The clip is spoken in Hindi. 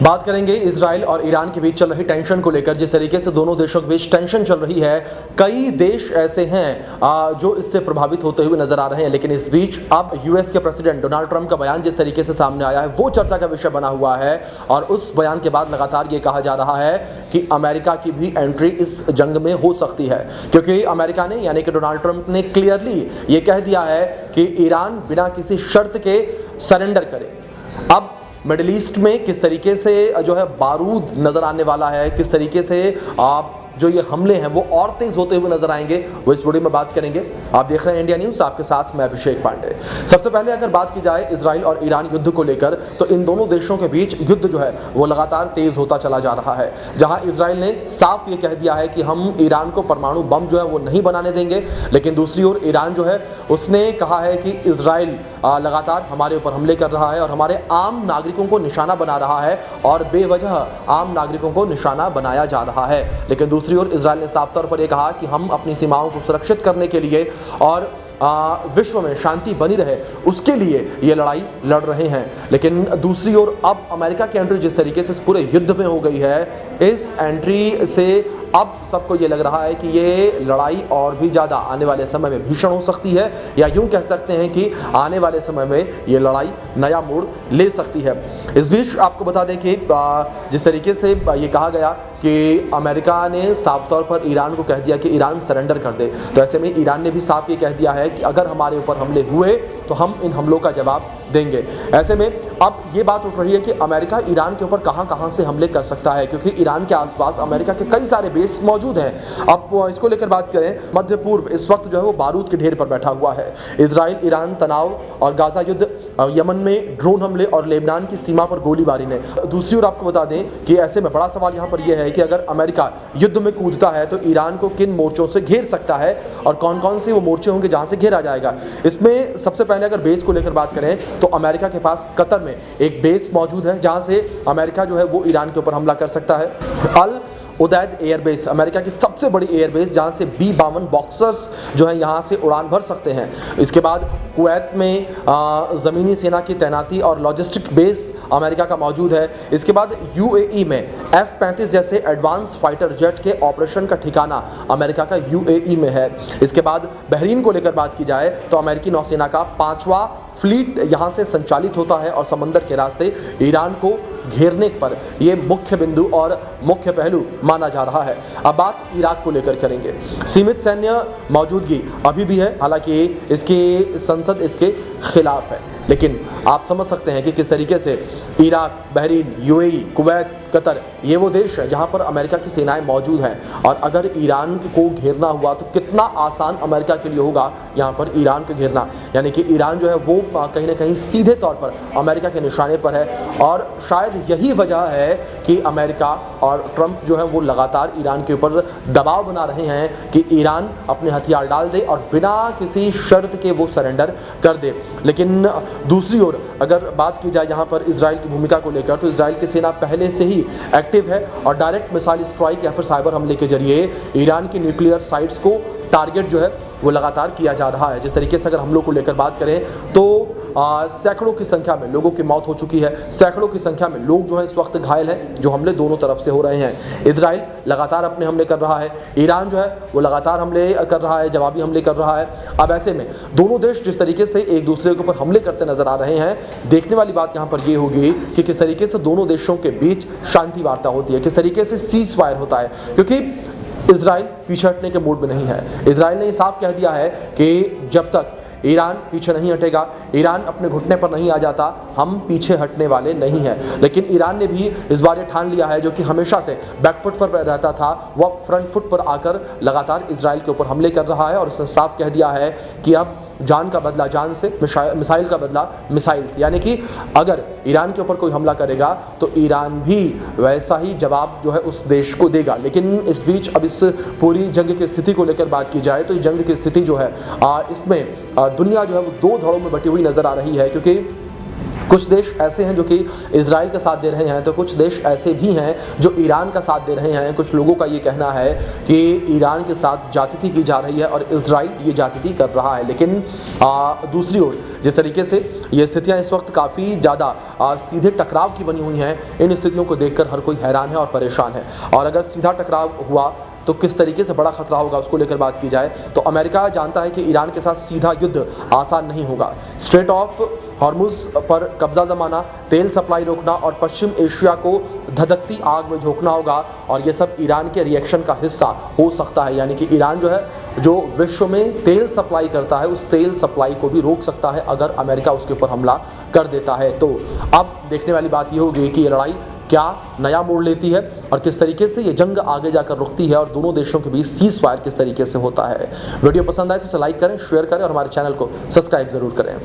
बात करेंगे इजराइल और ईरान के बीच चल रही टेंशन को लेकर। जिस तरीके से दोनों देशों के बीच टेंशन चल रही है, कई देश ऐसे हैं जो इससे प्रभावित होते हुए नजर आ रहे हैं। लेकिन इस बीच अब यूएस के प्रेसिडेंट डोनाल्ड ट्रंप का बयान जिस तरीके से सामने आया है, वो चर्चा का विषय बना हुआ है। और उस बयान के बाद लगातार ये कहा जा रहा है कि अमेरिका की भी एंट्री इस जंग में हो सकती है, क्योंकि अमेरिका ने यानी कि डोनाल्ड ट्रंप ने क्लियरली ये कह दिया है कि ईरान बिना किसी शर्त के सरेंडर करे। अब मिडिल ईस्ट में किस तरीके से जो है बारूद नजर आने वाला है, किस तरीके से जो ये हमले हैं वो और तेज होते हुए नजर आएंगे, वो इस वीडियो में बात करेंगे। आप देख रहे हैं इंडिया न्यूज़, आपके साथ मैं अभिषेक पांडे। सबसे पहले अगर बात की जाए इजराइल और ईरान युद्ध को लेकर, तो इन दोनों देशों के बीच युद्ध जो है वो लगातार तेज होता चला जा रहा है। जहां इजराइल ने साफ ये कह दिया है कि हम ईरान को परमाणु बम जो है वो नहीं बनाने देंगे, लेकिन दूसरी ओर ईरान जो है उसने कहा है कि इजराइल लगातार हमारे ऊपर हमले कर रहा है और हमारे आम नागरिकों को निशाना बना रहा है और बेवजह आम नागरिकों को निशाना बनाया जा रहा है। लेकिन दूसरी ओर इजराइल ने साफ तौर पर यह कहा कि हम अपनी सीमाओं को सुरक्षित करने के लिए और विश्व में शांति बनी रहे उसके लिए ये लड़ाई लड़ रहे हैं। लेकिन दूसरी ओर अब अमेरिका की एंट्री जिस तरीके से इस पूरे युद्ध में हो गई है, इस एंट्री से अब सबको ये लग रहा है कि ये लड़ाई और भी ज़्यादा आने वाले समय में भीषण हो सकती है, या यूं कह सकते हैं कि आने वाले समय में ये लड़ाई नया मोड़ ले सकती है। इस बीच आपको बता दें कि जिस तरीके से ये कहा गया कि अमेरिका ने साफ तौर पर ईरान को कह दिया कि ईरान सरेंडर कर दे, तो ऐसे में ईरान ने भी साफ ये कह दिया है कि अगर हमारे ऊपर हमले हुए तो हम इन हमलों का जवाब देंगे। ऐसे में अब ये बात उठ रही है कि अमेरिका ईरान के ऊपर कहां से हमले कर सकता है, क्योंकि ईरान के आसपास अमेरिका के कई सारे बेस मौजूद हैं। अब इसको लेकर बात करें, मध्य पूर्व इस वक्त जो है वो बारूद के ढेर पर बैठा हुआ है। इजराइल ईरान तनाव और गाजा युद्ध, यमन में ड्रोन हमले और लेबनान की सीमा पर गोलीबारी ने। दूसरी ओर आपको बता दें कि ऐसे में बड़ा सवाल यहाँ पर यह है कि अगर अमेरिका युद्ध में कूदता है तो ईरान को किन मोर्चों से घेर सकता है और कौन कौन से वो मोर्चे होंगे जहां से घेरा जाएगा। इसमें सबसे पहले अगर बेस को लेकर बात करें तो अमेरिका के पास कतर में एक बेस मौजूद है जहां से अमेरिका जो है वो ईरान के ऊपर हमला कर सकता है। अल उदैद एयरबेस अमेरिका की सबसे बड़ी एयरबेस, जहां से B-52 बॉक्सर्स जो है यहां से उड़ान भर सकते हैं। इसके बाद कुवैत में ज़मीनी सेना की तैनाती और लॉजिस्टिक बेस अमेरिका का मौजूद है। इसके बाद UAE में F-35 जैसे एडवांस फाइटर जेट के ऑपरेशन का ठिकाना अमेरिका का UAE में है। इसके बाद बहरीन को लेकर बात की जाए तो अमेरिकी नौसेना का 5वां फ्लीट यहाँ से संचालित होता है और समंदर के रास्ते ईरान को घेरने पर यह मुख्य बिंदु और मुख्य पहलू माना जा रहा है। अब बात इराक को लेकर करेंगे। सीमित सैन्य मौजूदगी अभी भी है, हालांकि इसकी संसद इसके खिलाफ है, लेकिन आप समझ सकते हैं कि किस तरीके से Iraq, Bahrain, UAE, Kuwait, Qatar, ये वो देश है जहां पर अमेरिका की सेनाएं मौजूद हैं। और अगर ईरान को घेरना हुआ तो कितना आसान अमेरिका के लिए होगा यहां पर ईरान को घेरना, यानी कि ईरान जो है वो कहीं ना कहीं सीधे तौर पर अमेरिका के निशाने पर है। और शायद यही वजह है कि अमेरिका और ट्रंप जो है वो लगातार ईरान के ऊपर दबाव बना रहे हैं कि ईरान अपने हथियार डाल दे और बिना किसी शर्त के वो सरेंडर कर दे। लेकिन दूसरी ओर अगर बात की जाए यहाँ पर इजराइल की भूमिका को लेकर, तो इजराइल की सेना पहले से ही एक्टिव है और डायरेक्ट मिसाइल स्ट्राइक या फिर साइबर हमले के जरिए ईरान की न्यूक्लियर साइट्स को टारगेट जो है वो लगातार किया जा रहा है। जिस तरीके से अगर हमलों को लेकर बात करें तो सैकड़ों की संख्या में लोगों की मौत हो चुकी है, सैकड़ों की संख्या में लोग जो हैं इस वक्त घायल हैं, जो हमले दोनों तरफ से हो रहे हैं। इजराइल लगातार अपने हमले कर रहा है, ईरान जो है वो लगातार हमले कर रहा है, जवाबी हमले कर रहा है। अब ऐसे में दोनों देश जिस तरीके से एक दूसरे के ऊपर हमले करते नजर आ रहे हैं, देखने वाली बात यहाँ पर ये होगी कि किस तरीके से दोनों देशों के बीच शांति वार्ता होती है, किस तरीके से सीज फायर होता है, क्योंकि इजराइल पीछे हटने के मूड में नहीं है। इजराइल ने साफ कह दिया है कि जब तक ईरान पीछे नहीं हटेगा, ईरान अपने घुटने पर नहीं आ जाता, हम पीछे हटने वाले नहीं हैं। लेकिन ईरान ने भी इस बार ये ठान लिया है, जो कि हमेशा से बैकफुट पर रहता था, वह फ्रंट फुट पर आकर लगातार इजराइल के ऊपर हमले कर रहा है। और उसने साफ कह दिया है कि अब जान का बदला जान से, मिसाइल का बदला मिसाइल से, यानी कि अगर ईरान के ऊपर कोई हमला करेगा तो ईरान भी वैसा ही जवाब जो है उस देश को देगा। लेकिन इस बीच अब इस पूरी जंग की स्थिति को लेकर बात की जाए तो जंग की स्थिति जो है इसमें दुनिया जो है वो दो धड़ों में बटी हुई नजर आ रही है, क्योंकि कुछ देश ऐसे हैं जो कि इजराइल का साथ दे रहे हैं, तो कुछ देश ऐसे भी हैं जो ईरान का साथ दे रहे हैं। कुछ लोगों का ये कहना है कि ईरान के साथ ज्यादती की जा रही है और इजराइल ये ज्यादती कर रहा है। लेकिन दूसरी ओर जिस तरीके से ये स्थितियां इस वक्त काफ़ी ज़्यादा सीधे टकराव की बनी हुई हैं, इन स्थितियों को देखकर हर कोई हैरान है और परेशान है। और अगर सीधा टकराव हुआ तो किस तरीके से बड़ा खतरा होगा, उसको लेकर बात की जाए तो अमेरिका जानता है कि ईरान के साथ सीधा युद्ध आसान नहीं होगा। स्ट्रेट ऑफ हॉर्मुज पर कब्जा जमाना, तेल सप्लाई रोकना और पश्चिम एशिया को धधकती आग में झोंकना होगा, और ये सब ईरान के रिएक्शन का हिस्सा हो सकता है। यानी कि ईरान जो है, जो विश्व में तेल सप्लाई करता है, उस तेल सप्लाई को भी रोक सकता है अगर अमेरिका उसके ऊपर हमला कर देता है। तो अब देखने वाली बात ये होगी कि ये लड़ाई क्या नया मोड़ लेती है और किस तरीके से ये जंग आगे जाकर रुकती है और दोनों देशों के बीच सीज फायर किस तरीके से होता है। वीडियो पसंद आए तो लाइक करें, शेयर करें और हमारे चैनल को सब्सक्राइब जरूर करें।